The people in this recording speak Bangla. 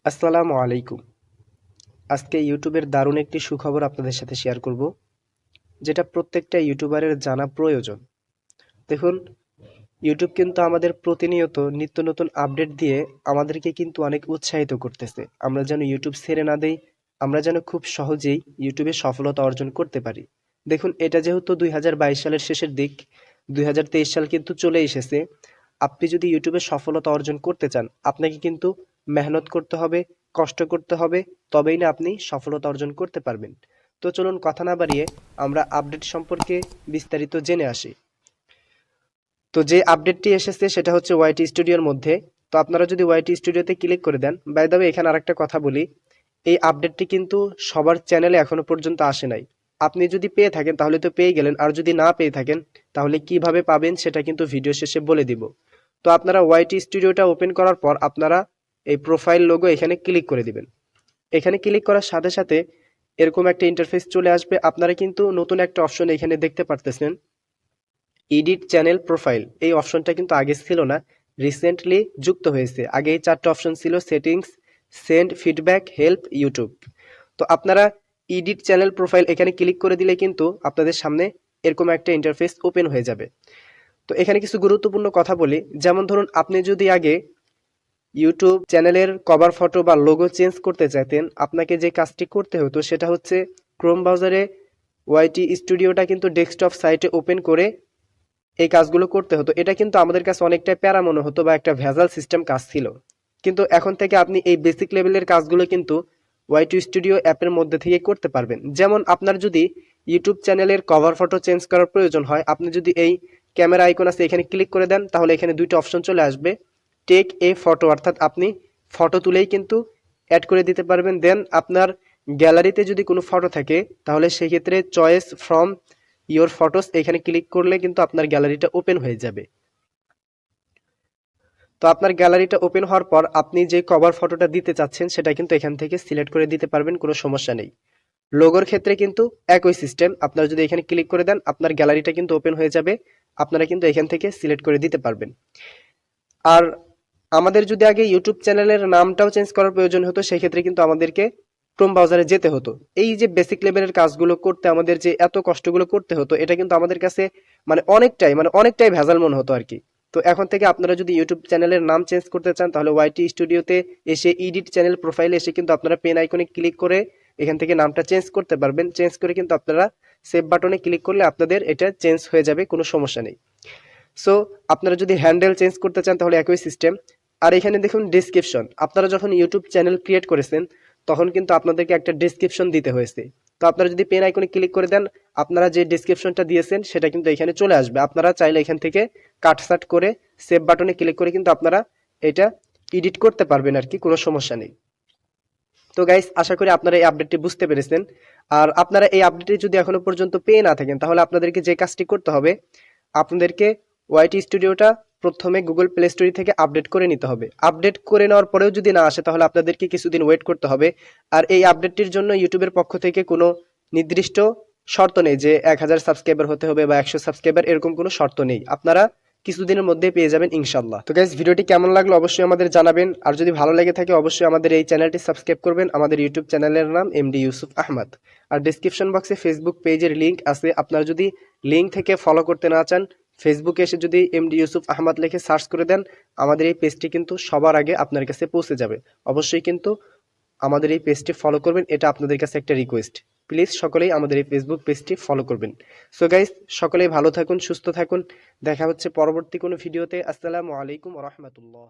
আসসালামু আলাইকুম। আজকে ইউটিউবের দারুণ একটি সুখবর আপনাদের সাথে শেয়ার করব, যেটা প্রত্যেকটা ইউটিউবারের জানা প্রয়োজন। দেখুন, ইউটিউব কিন্তু আমাদের প্রতিনিয়ত নিত্য নতুন আপডেট দিয়ে আমাদেরকে কিন্তু অনেক উৎসাহিত করতেছে। আমরা যেন ইউটিউব ছেড়ে না দেই, আমরা যেন খুব সহজেই ইউটিউবে সফলতা অর্জন করতে পারি। দেখুন, এটা যেহেতু 2022 সালের শেষের দিক, 2023 সাল কিন্তু চলে এসেছে। আপনি যদি ইউটিউবে সফলতা অর্জন করতে চান, আপনাকে কিন্তু মেহনত করতে হবে, কষ্ট করতে হবে, তবেই না আপনি সফলতা অর্জন করতে পারবেন। তো চলুন কথা না বাড়িয়ে আমরা আপডেট সম্পর্কে বিস্তারিত জেনে আসি। তো যে আপডেটটি এসেছে সেটা হচ্ছে ওয়াইটি স্টুডিওর মধ্যে। তো আপনারা যদি ওয়াইটি স্টুডিওতে ক্লিক করে দেন, বাই দ্য ওয়ে এখানে আরেকটা কথা বলি, এই আপডেটটি কিন্তু সবার চ্যানেলে এখনো পর্যন্ত আসে নাই। আপনি যদি পেয়ে থাকেন তাহলে তো পেয়ে গেলেন, আর যদি না পেয়ে থাকেন তাহলে কিভাবে পাবেন সেটা কিন্তু ভিডিও শেষে বলে দিব। তো আপনারা ওয়াইটি স্টুডিওটা ওপেন করার পর আপনারা এই প্রোফাইল লোগো এখানে ক্লিক করে দিবেন। এখানে ক্লিক করার সাথে সাথে এরকম একটা ইন্টারফেস চলে আসবে। আপনারা কিন্তু নতুন একটা অপশন এখানে দেখতে পারতেছেন, এডিট চ্যানেল প্রোফাইল। এই অপশনটা কিন্তু আগে ছিল না, রিসেন্টলি যুক্ত হয়েছে। আগে এই চারটা অপশন ছিল, settings, send feedback, help, YouTube. তো আপনারা এডিট চ্যানেল প্রোফাইল এখানে ক্লিক করে দিলে কিন্তু আপনাদের সামনে এরকম একটা ইন্টারফেস ওপেন হয়ে যাবে। তো এখানে কিছু গুরুত্বপূর্ণ কথা বলি, যেমন ধরুন আপনি যদি আগে ইউটিউব চ্যানেলের কভার ফটো বা লোগো চেঞ্জ করতে চাইতেন, আপনাকে যে কাজটি করতে হতো সেটা হচ্ছে ক্রোম ব্রাউজারে ওয়াইটি স্টুডিওটা কিন্তু ডেস্কটপ সাইটে ওপেন করে এই কাজগুলো করতে হতো। এটা কিন্তু আমাদের কাছে অনেকটা প্যারা মনে হতো বা একটা ভেজাল সিস্টেম কাজ ছিল। কিন্তু এখন থেকে আপনি এই বেসিক লেভেলের কাজগুলো কিন্তু ওয়াইটি স্টুডিও অ্যাপের মধ্যে থেকে করতে পারবেন। যেমন আপনার যদি ইউটিউব চ্যানেলের কভার ফটো চেঞ্জ করার প্রয়োজন হয়, আপনি যদি এই ক্যামেরা আইকন আছে এখানে ক্লিক করে দেন, তাহলে এখানে দুইটা অপশন চলে আসবে, টেক এ ফটো, অর্থাৎ আপনি ফটো তুলেই কিন্তু অ্যাড করে দিতে পারবেন। দেন আপনার গ্যালারিতে যদি কোনো ফটো থাকে তাহলে সেক্ষেত্রে চয়েস ফ্রম ইওর ফটোস এখানে ক্লিক করলে কিন্তু আপনার গ্যালারিটা ওপেন হয়ে যাবে। তো আপনার গ্যালারিটা ওপেন হওয়ার পর আপনি যে কভার ফটোটা দিতে চাচ্ছেন সেটা কিন্তু এখান থেকে সিলেক্ট করে দিতে পারবেন, কোনো সমস্যা নেই। লোগোর ক্ষেত্রে কিন্তু একই সিস্টেম, আপনারা যদি এখানে ক্লিক করে দেন আপনার গ্যালারিটা কিন্তু ওপেন হয়ে যাবে, আপনারা কিন্তু এখান থেকে সিলেক্ট করে দিতে পারবেন। আর আমাদের যদি আগে ইউটিউব চ্যানেলের নামটাও চেঞ্জ করার প্রয়োজন হতো, সেই ক্ষেত্রে কিন্তু আমাদেরকে ক্রোম ব্রাউজারে যেতে হতো। এই যে বেসিক লেভেলের কাজগুলো করতে আমাদের যে এত কষ্টগুলো করতে হতো, এটা কিন্তু আমাদের কাছে অনেকটাই ভেজাল মনে হতো আর কি। তো এখন থেকে আপনারা যদি ইউটিউব চ্যানেলের নাম চেঞ্জ করতে চান, তাহলে ওয়াইটি স্টুডিওতে এসে এডিট চ্যানেল প্রোফাইলে এসে কিন্তু আপনারা পেন আইকনে ক্লিক করে এখান থেকে নামটা চেঞ্জ করতে পারবেন। চেঞ্জ করে কিন্তু আপনারা সেভ বাটনে ক্লিক করলে আপনাদের এটা চেঞ্জ হয়ে যাবে, কোনো সমস্যা নেই। সো আপনারা যদি হ্যান্ডেল চেঞ্জ করতে চান তাহলে একই সিস্টেম। আর এখানে দেখুন ডেসক্রিপশন, আপনারা যখন ইউটিউব চ্যানেল ক্রিয়েট করেছেন তখন কিন্তু আপনাদেরকে একটা ডেসক্রিপশন দিতে হয়েছে। তো আপনারা যদি পেন আইকনে ক্লিক করে দেন, আপনারা যে ডেসক্রিপশনটা দিয়েছেন সেটা কিন্তু এখানে চলে আসবে। আপনারা চাইলে এখান থেকে কাটসাট করে সেভ বাটনে ক্লিক করে কিন্তু আপনারা এটা এডিট করতে পারবেন আর কি, কোনো সমস্যা নেই। তো গাইস, আশা করি আপনারা এই আপডেটটি বুঝতে পেরেছেন। আর আপনারা এই আপডেটটি যদি এখনো পর্যন্ত পেয়ে না থাকেন, তাহলে আপনাদেরকে যে কাজটি করতে হবে, আপনাদেরকে ওয়াইটি স্টুডিওটা প্রথমে গুগল প্লে স্টোর থেকে আপডেট করে নিতে হবে। আপডেট করে নেওয়ার পরেও যদি না আসে তাহলে আপনাদেরকে কিছুদিন ওয়েট করতে হবে। আর এই আপডেটটির জন্য ইউটিউবের পক্ষ থেকে কোনো নির্দিষ্ট শর্ত নেই যে 1000 সাবস্ক্রাইবার হতে হবে বা 100 সাবস্ক্রাইবার, এরকম কোনো শর্ত নেই। আপনারা কিছুদিনের মধ্যে পেয়ে যাবেন ইনশাল্লাহ। তো গাইস, ভিডিওটি কেমন লাগলো অবশ্যই আমাদের জানাবেন। আর যদি ভালো লেগে থাকে অবশ্যই আমাদের এই চ্যানেলটি সাবস্ক্রাইব করবেন। আমাদের ইউটিউব চ্যানেলের নাম এমডি ইউসুফ আহমদ। আর ডিসক্রিপশন বক্সে ফেসবুক পেজের লিঙ্ক আছে, আপনারা যদি লিঙ্ক থেকে ফলো করতে না চান, ফেসবুকে এসে যদি এমডি ইউসুফ আহমদ লিখে সার্চ করে দেন, আমাদের এই পেজটি কিন্তু সবার আগে আপনার কাছে পৌঁছে যাবে। অবশ্যই কিন্তু আমাদের এই পেজটি ফলো করবেন, এটা আপনাদের কাছে একটা রিকোয়েস্ট। প্লিজ সকলেই আমাদের এই ফেসবুক পেজটি ফলো করবেন। সো গাইস, সকলেই ভালো থাকুন, সুস্থ থাকুন। দেখা হচ্ছে পরবর্তী কোনো ভিডিওতে। আসসালামু আলাইকুম ওয়া রাহমাতুল্লাহ।